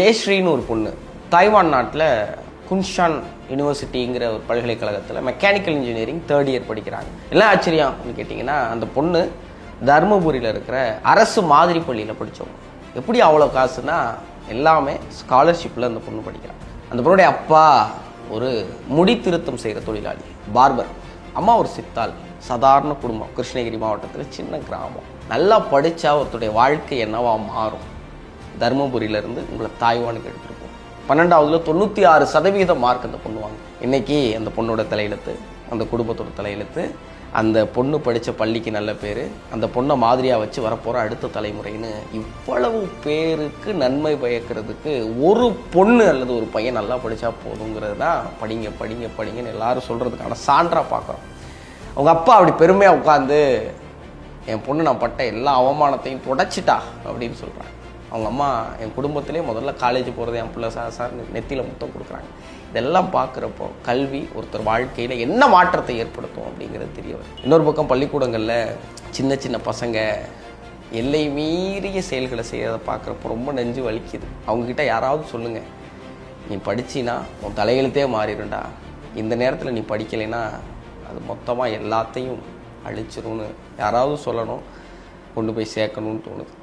ஜெயஸ்ரீன்னு ஒரு பொண்ணு தாய்வான் நாட்டில் குன்ஷான் யூனிவர்சிட்டிங்கிற ஒரு பல்கலைக்கழகத்தில் மெக்கானிக்கல் இன்ஜினியரிங் 3rd இயர் படிக்கிறாங்க. எல்லாம் ஆச்சரியம் அப்படின்னு கேட்டிங்கன்னா, அந்த பொண்ணு தருமபுரியில் இருக்கிற அரசு மாதிரி பள்ளியில் படித்தவங்க. எப்படி அவ்வளோ காசுனா எல்லாமே ஸ்காலர்ஷிப்பில் அந்த பொண்ணு படிக்கிறாங்க. அந்த பொண்ணுடைய அப்பா ஒரு முடி திருத்தம் செய்கிற தொழிலாளி, பார்பர். அம்மா ஒரு சித்தாள். சாதாரண குடும்பம், கிருஷ்ணகிரி மாவட்டத்தில் சின்ன கிராமம். நல்லா படித்தா ஒருத்தருடைய வாழ்க்கை என்னவா மாறும். தருமபுரியிலேருந்து உங்களை தாய்வானுக்கு எடுத்துகிட்டு போகும். 12வதுல 96% மார்க் அந்த பொண்ணு வாங்க. இன்றைக்கி அந்த பொண்ணோட தலையெழுத்து, அந்த குடும்பத்தோட தலையெழுத்து, அந்த பொண்ணு படித்த பள்ளிக்கு நல்ல பேர், அந்த பொண்ணை மாதிரியாக வச்சு வரப்போகிற அடுத்த தலைமுறைன்னு இவ்வளவு பேருக்கு நன்மை பயக்கிறதுக்கு ஒரு பொண்ணு அல்லது ஒரு பையன் நல்லா படித்தா போதுங்கிறது தான் படிங்க படிங்க படிங்கன்னு எல்லாரும் சொல்கிறதுக்கான சான்றாக பார்க்குறோம். அவங்க அப்பா அப்படி பெருமையாக உட்காந்து என் பொண்ணு நான் பட்ட எல்லா அவமானத்தையும் தொடச்சிட்டா அப்படின்னு சொல்கிறாங்க. அவங்க அம்மா என் குடும்பத்திலே முதல்ல காலேஜ் போகிறது என் பிள்ளை சார் நெத்தியில் முத்தம் கொடுக்குறாங்க. இதெல்லாம் பார்க்குறப்போ கல்வி ஒருத்தர் வாழ்க்கையில் என்ன மாற்றத்தை ஏற்படுத்தும் அப்படிங்கிறது தெரிய வரும். இன்னொரு பக்கம் பள்ளிக்கூடங்களில் சின்ன சின்ன பசங்க எல்லை மீறிய செயல்களை செய்கிறத பார்க்குறப்போ ரொம்ப நெஞ்சு வலிக்குது. அவங்கக்கிட்ட யாராவது சொல்லுங்கள், நீ படிச்சின்னா உன் தலையெழுத்தே மாறிடும்டா, இந்த நேரத்தில் நீ படிக்கலைன்னா அது மொத்தமாக எல்லாத்தையும் அழிச்சிரும்னு யாராவது சொல்லணும், கொண்டு போய் சேர்க்கணும்னு தோணுது.